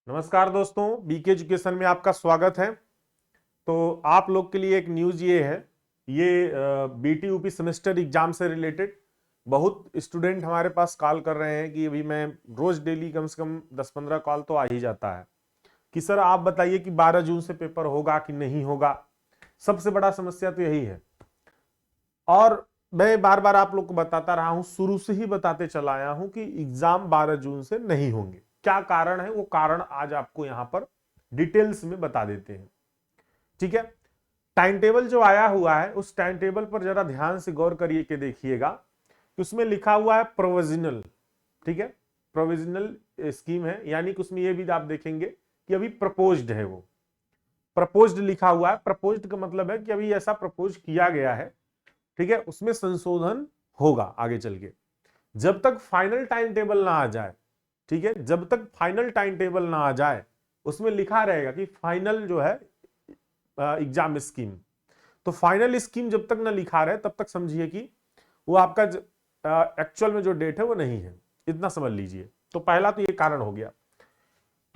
नमस्कार दोस्तों, BK education में आपका स्वागत है। तो आप लोग के लिए एक न्यूज़ ये है, ये बीटी सेमेस्टर एग्जाम से रिलेटेड बहुत स्टूडेंट हमारे पास कॉल कर रहे हैं कि अभी मैं रोज डेली कम से कम 10-15 कॉल तो आ ही जाता है कि सर आप बताइए कि 12 जून से पेपर होगा कि नहीं होगा। सबसे बड़ा समस्या तो यही है और मैं बार बार आप लोग को बताता रहा हूं, शुरू से ही बताते चला आया हूं कि एग्जाम 12 जून से नहीं होंगे। क्या कारण है, वो कारण आज आपको यहां पर डिटेल्स में बता देते हैं। ठीक है, टाइम टेबल जो आया हुआ है उस टाइम टेबल पर जरा ध्यान से गौर करिए कि देखिएगा कि उसमें लिखा हुआ है प्रोविजनल। ठीक है, प्रोविजनल स्कीम है, यानी कि उसमें ये भी आप देखेंगे कि अभी प्रपोज्ड है। वो प्रपोज्ड लिखा हुआ है। प्रपोज्ड का मतलब है कि अभी ऐसा प्रपोज किया गया है। ठीक है, उसमें संशोधन होगा आगे चल के, जब तक फाइनल टाइम टेबल ना आ जाए। ठीक है, जब तक फाइनल टाइम टेबल ना आ जाए उसमें लिखा रहेगा कि फाइनल जो है एग्जाम स्कीम। तो फाइनल स्कीम जब तक ना लिखा रहे तब तक समझिए कि वो आपका एक्चुअल में जो डेट है वो नहीं है, इतना समझ लीजिए। तो पहला तो ये कारण हो गया।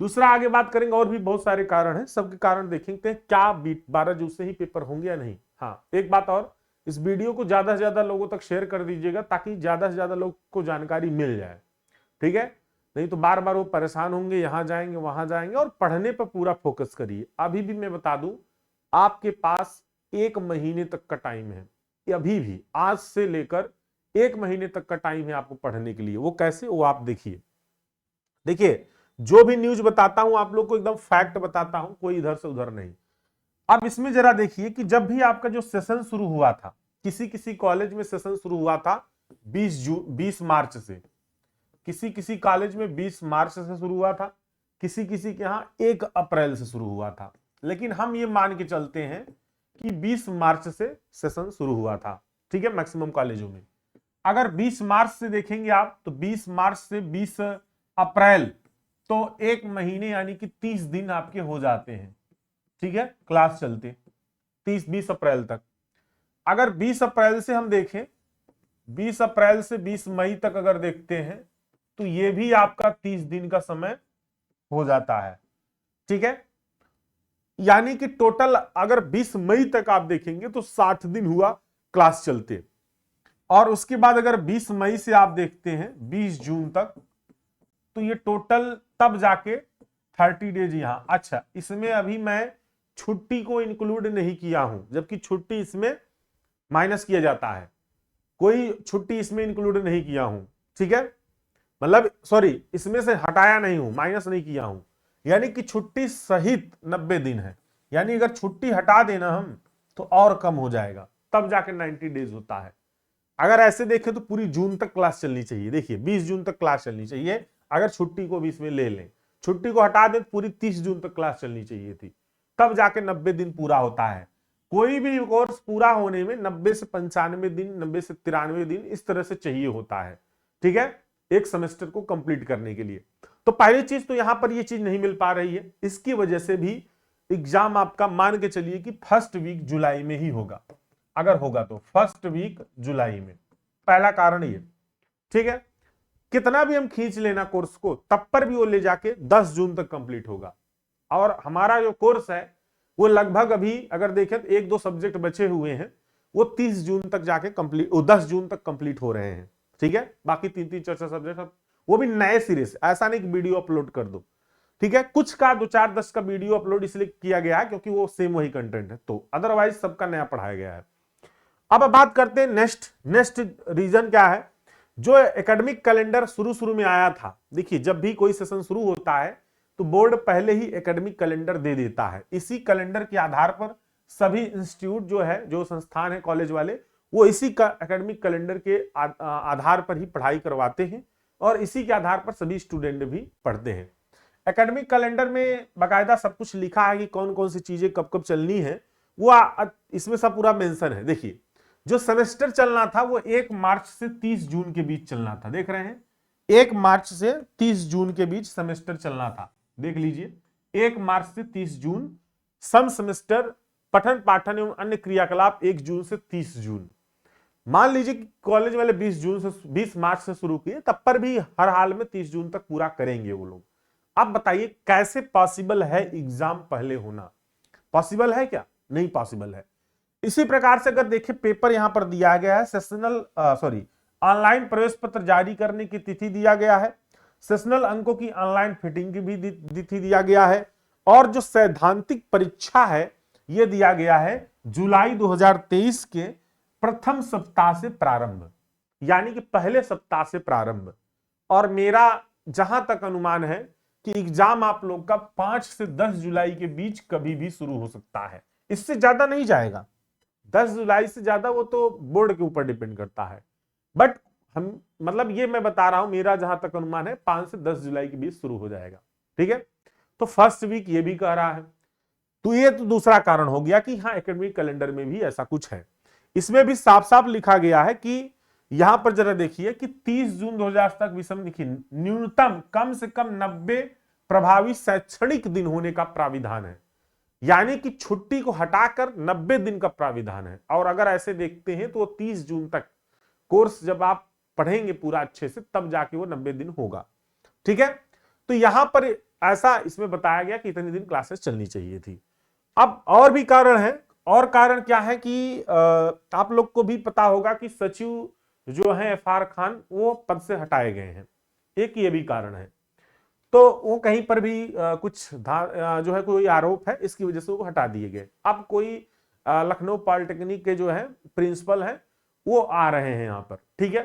दूसरा आगे बात करेंगे, और भी बहुत सारे कारण हैं, सबके कारण देखेंगे क्या 12 जून से ही पेपर होंगे या नहीं। हाँ, एक बात और, इस वीडियो को ज्यादा से ज्यादा लोगों तक शेयर कर दीजिएगा ताकि ज्यादा से ज्यादा लोग को जानकारी मिल जाए। ठीक है, नहीं तो बार बार वो परेशान होंगे, यहां जाएंगे वहां जाएंगे। और पढ़ने पर पूरा फोकस करिए। अभी भी मैं बता दूं, आपके पास 1 महीने तक का टाइम है। अभी भी आज से लेकर 1 महीने तक का टाइम है आपको पढ़ने के लिए। वो कैसे, वो आप देखिए। देखिए, जो भी न्यूज बताता हूं आप लोग को एकदम फैक्ट बताता हूं, कोई इधर से उधर नहीं। अब इसमें जरा देखिए कि जब भी आपका जो सेशन शुरू हुआ था, किसी किसी कॉलेज में सेशन शुरू हुआ था 20 मार्च से, किसी किसी कॉलेज में 20 मार्च से शुरू हुआ था, किसी किसी के यहां 1 अप्रैल से शुरू हुआ था। लेकिन हम ये मान के चलते हैं कि 20 मार्च से सेशन शुरू हुआ था। ठीक है, मैक्सिमम कॉलेजों में। अगर 20 मार्च से देखेंगे आप तो 20 मार्च से 20 अप्रैल, तो 1 महीने यानी कि 30 दिन आपके हो जाते हैं। ठीक है, क्लास चलते 20 अप्रैल तक। अगर 20 अप्रैल से हम देखें, 20 अप्रैल से 20 मई तक अगर देखते हैं तो ये भी आपका 30 दिन का समय हो जाता है। ठीक है, यानी कि टोटल अगर 20 मई तक आप देखेंगे तो 60 दिन हुआ क्लास चलते। और उसके बाद अगर 20 मई से आप देखते हैं 20 जून तक, तो ये टोटल तब जाके 30 डेज यहां। अच्छा, इसमें अभी मैं छुट्टी को इंक्लूड नहीं किया हूं, जबकि छुट्टी इसमें माइनस किया जाता है। कोई छुट्टी इसमें इंक्लूड नहीं किया हूं। ठीक है, मतलब सॉरी, इसमें से हटाया नहीं हूं, माइनस नहीं किया हूं। यानी कि छुट्टी सहित 90 दिन है। यानी अगर छुट्टी हटा देना हम तो और कम हो जाएगा, तब जाके 90 डेज होता है। अगर ऐसे देखें तो पूरी जून तक क्लास चलनी चाहिए। देखिए, 20 जून तक क्लास चलनी चाहिए। अगर छुट्टी को 20 में ले लें, छुट्टी को हटा दें, पूरी 30 जून तक क्लास चलनी चाहिए थी, तब जाके 90 दिन पूरा होता है। कोई भी कोर्स पूरा होने में 90 से 95 दिन, 90 से 93 दिन इस तरह से चाहिए होता है। ठीक है, एक सेमेस्टर को कंप्लीट करने के लिए। तो पहली चीज तो यहां पर ये चीज नहीं मिल पा रही है, इसकी वजह से भी एग्जाम आपका मान के चलिए कि फर्स्ट वीक जुलाई में ही होगा। अगर होगा तो फर्स्ट वीक जुलाई में, पहला कारण ये। ठीक है, कितना भी हम खींच लेना कोर्स को, तब पर भी वो ले जाके 10 जून तक कंप्लीट होगा। और हमारा जो कोर्स है वो लगभग अभी अगर देखें तो 1-2 सब्जेक्ट बचे हुए हैं, वो 30 जून तक जाके कंप्लीट, 10 जून तक कंप्लीट हो रहे हैं। ठीक है, बाकी 3-3 4-4 सब्जेक्ट, वो भी नए सिरे से। ऐसा नहीं कि वीडियो अपलोड कर दो। ठीक है, कुछ का 2-4-10 का वीडियो अपलोड इसलिए किया गया है क्योंकि वो सेम वही कंटेंट है, तो अदरवाइज सबका नया पढ़ाया गया है। अब बात करते हैं नेक्स्ट रीजन क्या है। जो एकेडमिक कैलेंडर शुरू में आया था, देखिए जब भी कोई सेशन शुरू होता है तो बोर्ड पहले ही एकेडमिक कैलेंडर दे देता है। इसी कैलेंडर के आधार पर सभी इंस्टीट्यूट जो है, जो संस्थान है कॉलेज वाले, वो इसी का एकेडमिक कैलेंडर के आधार पर ही पढ़ाई करवाते हैं और इसी के आधार पर सभी स्टूडेंट भी पढ़ते हैं। एकेडमिक कैलेंडर में बाकायदा सब कुछ लिखा है कि कौन कौन सी चीजें कब कब चलनी है, वो इसमें सब पूरा मेंशन है। देखिए, जो सेमेस्टर चलना था वो 1 मार्च से 30 जून के बीच चलना था। देख रहे हैं, 1 मार्च से 30 जून के बीच सेमेस्टर चलना था। देख लीजिए, 1 मार्च से 30 जून। सम सेमेस्टर पठन पाठन एवं अन्य क्रियाकलाप 1 जून से 30 जून। मान लीजिए कि कॉलेज वाले 20 मार्च से शुरू किए, तब पर भी हर हाल में 30 जून तक पूरा करेंगे वो लोग। आप बताइए कैसे पॉसिबल है एग्जाम पहले होना? पॉसिबल है क्या? नहीं पॉसिबल है। इसी प्रकार से अगर देखिए पेपर यहां पर दिया गया है, सेशनल ऑनलाइन प्रवेश पत्र जारी करने की तिथि दिया गया है, सेशनल अंकों की ऑनलाइन फिटिंग की भी तिथि दिया गया है, और जो सैद्धांतिक परीक्षा है यह दिया गया है जुलाई 2023 के प्रथम सप्ताह से प्रारंभ, यानी कि पहले सप्ताह से प्रारंभ। और मेरा जहां तक अनुमान है कि एग्जाम आप लोग का 5 से 10 जुलाई के बीच कभी भी शुरू हो सकता है, इससे ज्यादा नहीं जाएगा। 10 जुलाई से ज्यादा वो तो बोर्ड के ऊपर डिपेंड करता है, बट हम मतलब ये मैं बता रहा हूं, मेरा जहां तक अनुमान है 5 से 10 जुलाई के बीच शुरू हो जाएगा। ठीक है, तो फर्स्ट वीक ये भी कह रहा है। तो ये तो दूसरा कारण हो गया कि हाँ एकेडमिक कैलेंडर में भी ऐसा कुछ है। इसमें भी साफ साफ लिखा गया है कि यहां पर जरा देखिए कि 30 जून 2000 तक विषम लिखिए, न्यूनतम कम से कम 90 प्रभावी शैक्षणिक दिन होने का प्राविधान है, यानी कि छुट्टी को हटाकर 90 दिन का प्राविधान है। और अगर ऐसे देखते हैं तो 30 जून तक कोर्स जब आप पढ़ेंगे पूरा अच्छे से तब जाके वो 90 दिन होगा। ठीक है, तो यहां पर ऐसा इसमें बताया गया कि इतने दिन क्लासेस चलनी चाहिए थी। अब और भी कारण है, और कारण क्या है कि आप लोग को भी पता होगा कि सचिव जो है एफआर खान वो पद से हटाए गए हैं, एक ये भी कारण है। तो वो कहीं पर भी कुछ जो है कोई आरोप है, इसकी वजह से वो हटा दिए गए। अब कोई लखनऊ पॉलिटेक्निक के जो है प्रिंसिपल है वो आ रहे हैं यहाँ पर। ठीक है,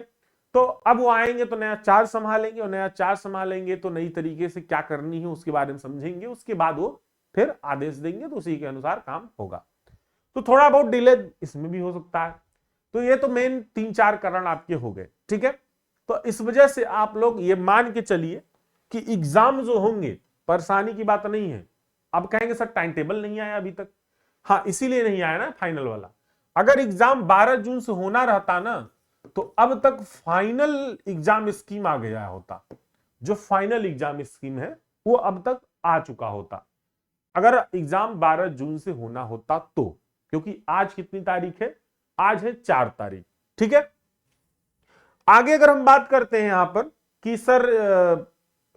तो अब वो आएंगे तो नया चार्ज संभालेंगे, और नया चार्ज संभालेंगे तो नई तरीके से क्या करनी है उसके बारे में समझेंगे, उसके बाद वो फिर आदेश देंगे, तो उसी के अनुसार काम होगा। तो थोड़ा बहुत डिले इसमें भी हो सकता है। तो ये तो मेन 3-4 कारण आपके हो गए। ठीक है, तो इस वजह से आप लोग ये मान के चलिए कि एग्जाम जो होंगे परेशानी की बात नहीं है। अब कहेंगे सर टाइम टेबल नहीं आया अभी तक, हाँ इसीलिए नहीं आया ना फाइनल वाला। अगर एग्जाम 12 जून से होना रहता ना तो अब तक फाइनल एग्जाम स्कीम आ गया होता, जो फाइनल एग्जाम स्कीम है वो अब तक आ चुका होता, अगर एग्जाम 12 जून से होना होता तो। क्योंकि आज कितनी तारीख है? आज है 4 तारीख। ठीक है, आगे अगर हम बात करते हैं यहां पर कि सर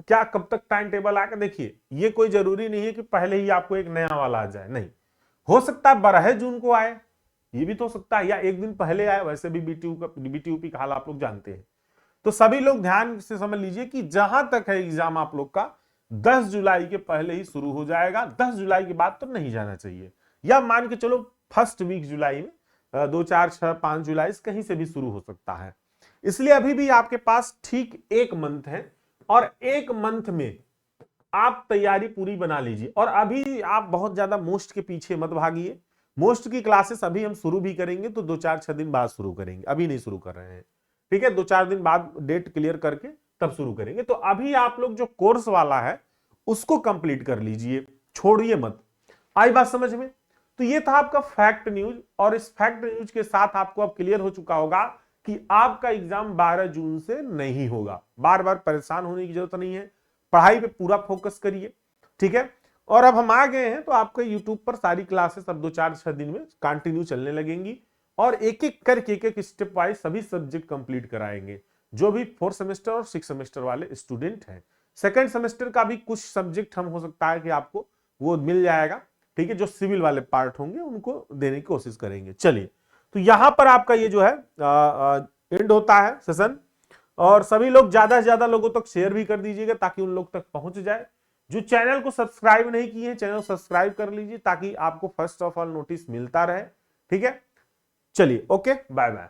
क्या कब तक टाइम टेबल आएगा, देखिए ये कोई जरूरी नहीं है कि पहले ही आपको एक नया वाला आ जाए, नहीं, हो सकता है 12 जून को आए, ये भी तो हो सकता है, या एक दिन पहले आए। वैसे भी बीटीयूपी का हाल आप लोग जानते हैं। तो सभी लोग ध्यान से समझ लीजिए कि जहां तक है एग्जाम आप लोग का 10 जुलाई के पहले ही शुरू हो जाएगा, 10 जुलाई के बाद तो नहीं जाना चाहिए, या मान के चलो फर्स्ट वीक जुलाई में 2, 4, 6, 5 जुलाई कहीं से भी शुरू हो सकता है। इसलिए अभी भी आपके पास ठीक 1 मंथ है, और 1 मंथ में आप तैयारी पूरी बना लीजिए। और अभी आप बहुत ज्यादा मोस्ट के पीछे मत भागिए, मोस्ट की क्लासेस अभी हम शुरू भी करेंगे तो 2, 4, 6 दिन बाद शुरू करेंगे, अभी नहीं शुरू कर रहे हैं। ठीक है, 2, 4 दिन बाद डेट क्लियर करके तब शुरू करेंगे। तो अभी आप लोग जो कोर्स वाला है उसको कंप्लीट कर लीजिए, छोड़िए मत। आई बात समझ में? तो ये था आपका फैक्ट न्यूज, और इस फैक्ट न्यूज के साथ आपको अब क्लियर हो चुका होगा कि आपका एग्जाम 12 जून से नहीं होगा। बार बार परेशान होने की जरूरत नहीं है, पढ़ाई पे पूरा फोकस करिए। ठीक है, और अब हम आ गए हैं तो आपके यूट्यूब पर सारी क्लासेस अब 2, 4, 6 दिन में कंटिन्यू चलने लगेंगी, और एक एक करके एक स्टेप वाइज सभी सब्जेक्ट कंप्लीट कराएंगे। जो भी 4th सेमेस्टर और 6th सेमेस्टर वाले स्टूडेंट हैं, 2nd सेमेस्टर का भी कुछ सब्जेक्ट हम हो सकता है कि आपको वो मिल जाएगा। ठीक है, जो सिविल वाले पार्ट होंगे उनको देने की कोशिश करेंगे। चलिए, तो यहां पर आपका ये जो है एंड होता है सेशन, और सभी लोग ज्यादा से ज्यादा लोगों तक शेयर भी कर दीजिएगा ताकि उन लोग तक पहुंच जाए। जो चैनल को सब्सक्राइब नहीं किए हैं, चैनल सब्सक्राइब कर लीजिए ताकि आपको फर्स्ट ऑफ ऑल नोटिस मिलता रहे। ठीक है, चलिए, ओके, बाय बाय।